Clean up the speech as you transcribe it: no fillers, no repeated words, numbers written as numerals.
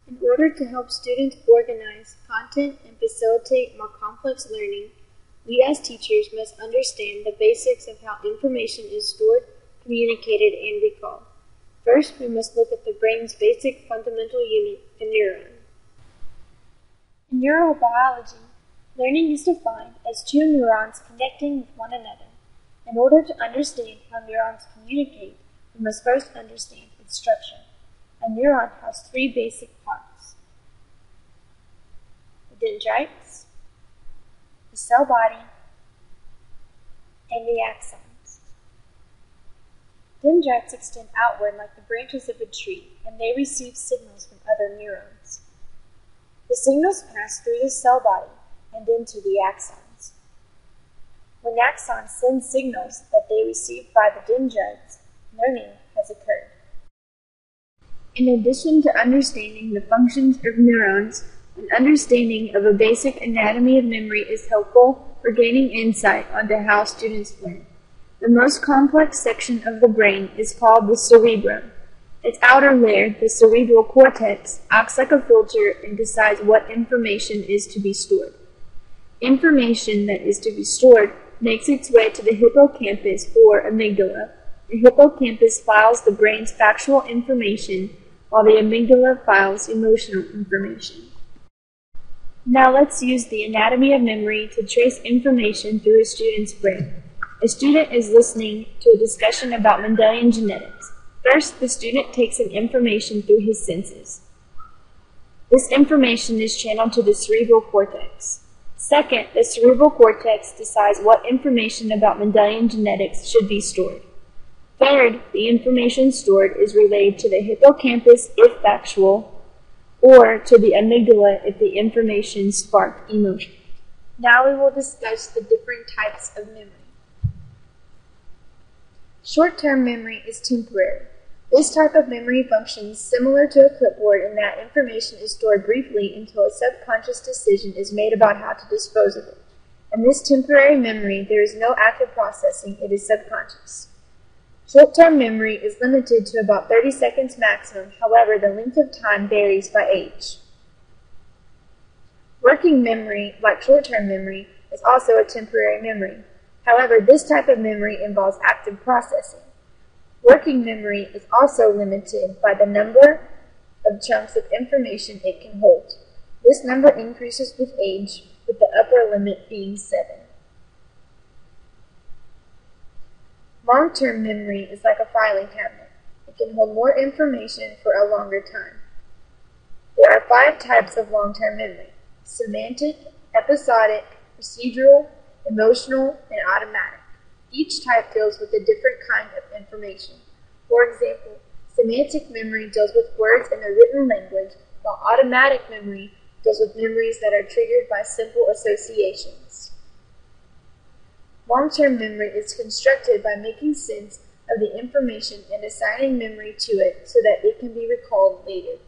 In order to help students organize content and facilitate more complex learning, we as teachers must understand the basics of how information is stored, communicated, and recalled. First, we must look at the brain's basic fundamental unit, the neuron. In neurobiology, learning is defined as two neurons connecting with one another. In order to understand how neurons communicate, we must first understand its structure. A neuron has three basic parts: the dendrites, the cell body, and the axons. Dendrites extend outward like the branches of a tree, and they receive signals from other neurons. The signals pass through the cell body and into the axons. When axons send signals that they receive by the dendrites, learning has occurred. In addition to understanding the functions of neurons, an understanding of a basic anatomy of memory is helpful for gaining insight onto how students learn. The most complex section of the brain is called the cerebrum. Its outer layer, the cerebral cortex, acts like a filter and decides what information is to be stored. Information that is to be stored makes its way to the hippocampus or amygdala. The hippocampus files the brain's factual information, while the amygdala files emotional information. Now let's use the anatomy of memory to trace information through a student's brain. A student is listening to a discussion about Mendelian genetics. First, the student takes in information through his senses. This information is channeled to the cerebral cortex. Second, the cerebral cortex decides what information about Mendelian genetics should be stored. Third, the information stored is relayed to the hippocampus if factual, or to the amygdala if the information sparked emotion. Now we will discuss the different types of memory. Short-term memory is temporary. This type of memory functions similar to a clipboard in that information is stored briefly until a subconscious decision is made about how to dispose of it. In this temporary memory, there is no active processing, it is subconscious. Short-term memory is limited to about 30 seconds maximum, however, the length of time varies by age. Working memory, like short-term memory, is also a temporary memory. However, this type of memory involves active processing. Working memory is also limited by the number of chunks of information it can hold. This number increases with age, with the upper limit being 7. Long-term memory is like a filing cabinet. It can hold more information for a longer time. There are 5 types of long-term memory: semantic, episodic, procedural, emotional, and automatic. Each type deals with a different kind of information. For example, semantic memory deals with words in the written language, while automatic memory deals with memories that are triggered by simple associations. Long-term memory is constructed by making sense of the information and assigning memory to it so that it can be recalled later.